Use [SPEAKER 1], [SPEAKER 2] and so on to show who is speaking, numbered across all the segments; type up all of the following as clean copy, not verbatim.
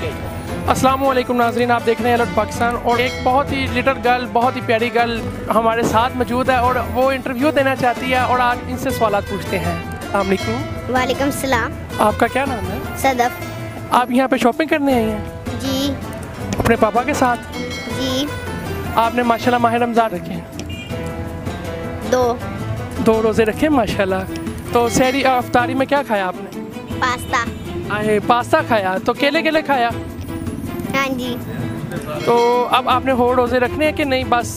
[SPEAKER 1] अस्सलाम वालेकुम नाज़रीन, आप देख रहे हैं अलर्ट पाकिस्तान और एक बहुत ही लिटिल गर्ल, बहुत ही प्यारी गर्ल हमारे साथ मौजूद है और वो इंटरव्यू देना चाहती है और आज इनसे सवाल पूछते हैं। अस्सलाम वालेकुम।
[SPEAKER 2] वालेकुम सलाम।
[SPEAKER 1] आपका क्या नाम है?
[SPEAKER 2] सदफ।
[SPEAKER 1] आप यहाँ पे शॉपिंग करने आई हैं?
[SPEAKER 2] जी।
[SPEAKER 1] अपने पापा के साथ?
[SPEAKER 2] जी।
[SPEAKER 1] आपने माशाल्लाह माह रमज़ान रखे हैं? दो रोज़े रखे माशाल्लाह। तो सहरी अफ्तारी में क्या खाया आपने?
[SPEAKER 2] पास्ता।
[SPEAKER 1] पास्ता खाया, तो केले खाया?
[SPEAKER 2] हाँ जी।
[SPEAKER 1] तो अब आपने और रोज़े रखने हैं कि नहीं बस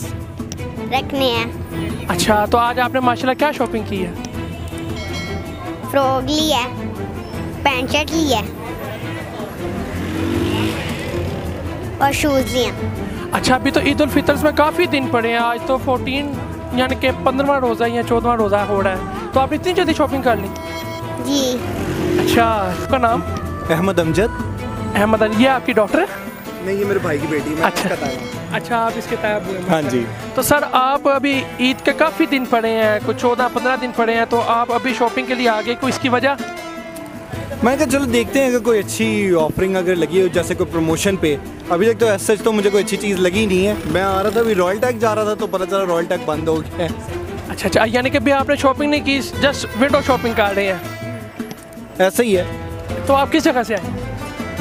[SPEAKER 2] रखने हैं?
[SPEAKER 1] अच्छा, तो आज आपने माशाल्लाह क्या शॉपिंग की है?
[SPEAKER 2] फ्रॉक ली है, पैंट शर्ट ली है और शूज़ लिए हैं।
[SPEAKER 1] अच्छा, अभी तो ईद उल फितर में काफ़ी दिन पड़े हैं, आज तो 14 यानी कि 15वां रोज़ा या 14वां रोज़ा हो रहा है, तो आपने इतनी जल्दी शॉपिंग कर ली?
[SPEAKER 2] जी।
[SPEAKER 1] अच्छा, आपका नाम?
[SPEAKER 3] अहमद अमजद।
[SPEAKER 1] अहमद, ये आपकी डॉक्टर है?
[SPEAKER 3] नहीं, ये मेरे भाई की बेटी है।
[SPEAKER 1] अच्छा, आप इसके ताया हुए?
[SPEAKER 3] हाँ जी।
[SPEAKER 1] तो सर, आप अभी ईद के काफ़ी दिन पड़े हैं, कुछ 14-15 दिन पड़े हैं, तो आप अभी शॉपिंग के लिए आ गए, कोई इसकी वजह?
[SPEAKER 3] मैंने कहा चलो देखते हैं अगर कोई अच्छी ऑफरिंग अगर लगी हो, जैसे कोई प्रमोशन पे। अभी तक तो ऐसा सच तो मुझे कोई अच्छी चीज़ लगी नहीं है। मैं आ रहा था, अभी रॉयल टैग जा रहा था तो पता चला रॉयल टैग बंद हो गया है।
[SPEAKER 1] अच्छा, यानी कि अभी आपने शॉपिंग नहीं की, जस्ट विंडो शॉपिंग कर रहे हैं?
[SPEAKER 3] ऐसा ही है।
[SPEAKER 1] तो आप किस जगह से आए?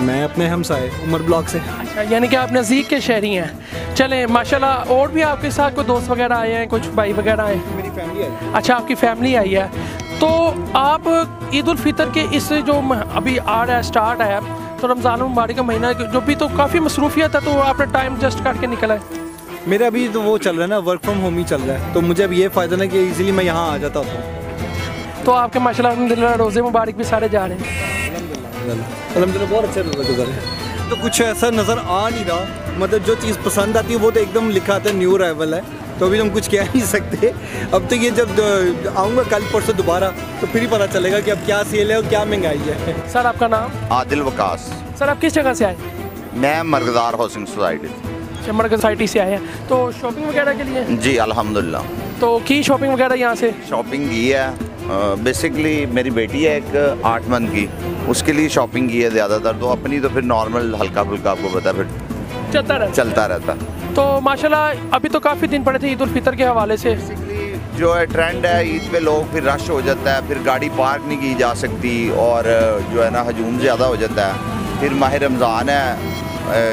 [SPEAKER 3] मैं अपने हमसाए उमर ब्लॉक से।
[SPEAKER 1] अच्छा, यानी कि आप नज़दीक के शहरी हैं। चलें माशाल्लाह, और भी आपके साथ कोई दोस्त वगैरह आए हैं, कुछ भाई वगैरह आए?
[SPEAKER 3] मेरी फैमिली आई।
[SPEAKER 1] अच्छा, आपकी फैमिली आई है। तो आप ईद उल फितर के इस जो अभी आ रहा है, स्टार्ट है, तो रमज़ान मुबारक का महीना जो भी, तो काफ़ी मसरूफियत है, तो आपने टाइम जस्ट करके निकला है?
[SPEAKER 3] मेरा अभी तो वो चल रहा है ना, वर्क फ्रॉम होम ही चल रहा है, तो मुझे अब ये फ़ायदा ना कि इजीली मैं यहाँ आ जाता हूँ।
[SPEAKER 1] तो आपके माशाल्लाह अल्हम्दुलिल्लाह रोज़े मुबारक भी सारे जा रहे हैं?
[SPEAKER 3] अल्हम्दुलिल्लाह बहुत अच्छे गुजरे। तो कुछ ऐसा नज़र आ नहीं रहा, मतलब जो चीज़ पसंद आती है वो तो एकदम लिखा आता है न्यू अराइवल है, तो अभी हम कुछ कह नहीं सकते। अब तो ये जब आऊँगा कल परसों दोबारा तो फिर ही पता चलेगा कि अब क्या सेल है और क्या महंगाई है।
[SPEAKER 1] सर, आपका नाम?
[SPEAKER 4] आदिल वकास।
[SPEAKER 1] सर, आप किस जगह से आए?
[SPEAKER 4] मैं मरगदार हाउसिंग सोसाइटी।
[SPEAKER 1] मरकज़ सोसाइटी से आए हैं, तो शॉपिंग वगैरह के लिए?
[SPEAKER 4] जी अल्हम्दुलिल्लाह।
[SPEAKER 1] तो की शॉपिंग वगैरह यहाँ से?
[SPEAKER 4] शॉपिंग की है, बेसिकली मेरी बेटी है एक 8 मंथ की, उसके लिए शॉपिंग की है ज़्यादातर, तो अपनी तो फिर नॉर्मल हल्का फुल्का आपको पता है फिर चलता रहता।
[SPEAKER 1] तो माशाल्लाह अभी तो काफ़ी दिन पड़े थे ईद उल फितर के हवाले से।
[SPEAKER 4] जो है ट्रेंड है, ईद पे लोग फिर रश हो जाता है, फिर गाड़ी पार्क नहीं की जा सकती और जो है ना हजूम ज़्यादा हो जाता है। फिर माह रमज़ान है,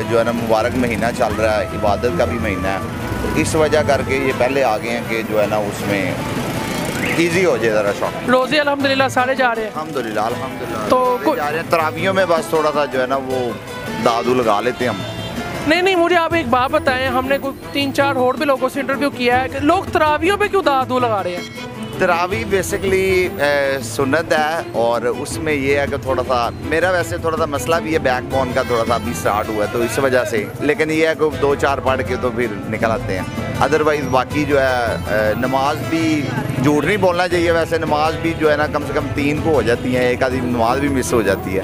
[SPEAKER 4] जो है ना मुबारक महीना चल रहा है, इबादत का भी महीना है, तो इस वजह करके ये पहले आ गए हैं कि जो है ना उसमें ईजी हो जाए ज़रा शॉपिंग।
[SPEAKER 1] रोज़े अल्हम्दुलिल्लाह सारे जा रहे हैं?
[SPEAKER 4] अल्हम्दुलिल्लाह अल्हम्दुलिल्लाह।
[SPEAKER 1] तो
[SPEAKER 4] जा रहे हैं तरावियों में, बस थोड़ा सा जो है ना वो दादू लगा लेते हैं हम।
[SPEAKER 1] नहीं, मुझे आप एक बात बताएं, हमने कोई 3-4 और भी लोगों से इंटरव्यू किया है कि लोग तरावियों पे क्यों दादू लगा रहे हैं?
[SPEAKER 4] तरावी बेसिकली सुन्नत है और उसमें ये है कि थोड़ा सा मेरा वैसे थोड़ा सा मसला भी है, बैकबोन का थोड़ा सा अभी स्टार्ट हुआ है, तो इस वजह से, लेकिन ये है कि 2-4 पढ़ के तो फिर निकल आते हैं। अदरवाइज़ बाकी जो है नमाज भी, झूठ नहीं बोलना चाहिए, वैसे नमाज भी जो है ना कम से कम 3 को हो जाती है, एक आधी नमाज भी मिस हो जाती है।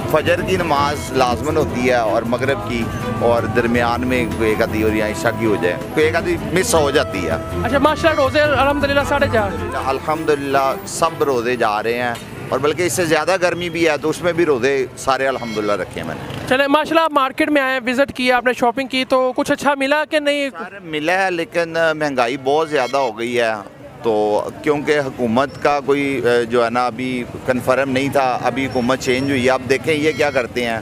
[SPEAKER 4] फजर की नमाज लाजमन होती है और मगरिब की, और दरमियान में कोई एक आधी और या ईशा की हो जाए, कोई एक आधी मिस हो जाती है।
[SPEAKER 1] अच्छा, माशाल्लाह रोज़े अल्हम्दुलिल्लाह सारे जा रहे हैं?
[SPEAKER 4] अल्हम्दुलिल्लाह सब रोज़े जा रहे हैं, और बल्कि इससे ज़्यादा गर्मी भी है तो उसमें भी रोज़े सारे अल्हम्दुलिल्लाह रखे हैं मैंने।
[SPEAKER 1] चले माशाल्लाह, आप मार्केट में आए, विज़िट किया, आपने शॉपिंग की, तो कुछ अच्छा मिला कि नहीं?
[SPEAKER 4] मिला है, लेकिन महंगाई बहुत ज़्यादा हो गई है, तो क्योंकि हुकूमत का कोई जो है ना अभी कन्फर्म नहीं था, अभी हुकूमत चेंज हुई है, अब देखें ये क्या करते हैं।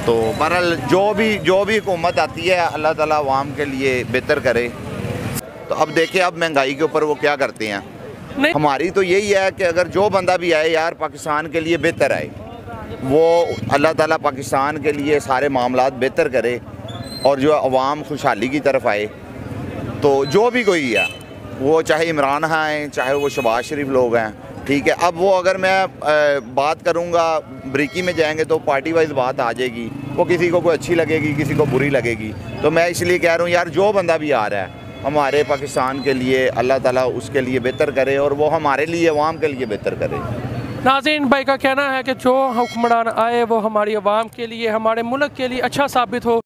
[SPEAKER 4] तो बहरहाल जो भी हुकूमत आती है अल्लाह ताला अवाम के लिए बेहतर करे, तो अब देखें अब महंगाई के ऊपर वो क्या करते हैं।
[SPEAKER 1] नहीं,
[SPEAKER 4] हमारी तो यही है कि अगर जो बंदा भी आए यार पाकिस्तान के लिए बेहतर आए, वो अल्लाह ताला पाकिस्तान के लिए सारे मामलात बेहतर करे और जो अवाम खुशहाली की तरफ आए। तो जो भी कोई है, वो चाहे इमरान खान हैं, चाहे वो शहबाज शरीफ लोग हैं, ठीक है। अब वो अगर मैं बात करूँगा, बरीकी में जाएंगे तो पार्टी वाइज बात आ जाएगी, वो किसी को कोई अच्छी लगेगी, किसी को बुरी लगेगी। तो मैं इसलिए कह रहा हूँ यार, जो बंदा भी आ रहा है हमारे पाकिस्तान के लिए, अल्लाह ताला उसके लिए बेहतर करे और वो हमारे लिए, अवाम के लिए बेहतर करे।
[SPEAKER 1] नाज़रीन भाई का कहना है कि जो हुक्मरान आए वो हमारी अवाम के लिए, हमारे मुल्क के लिए अच्छा साबित हो।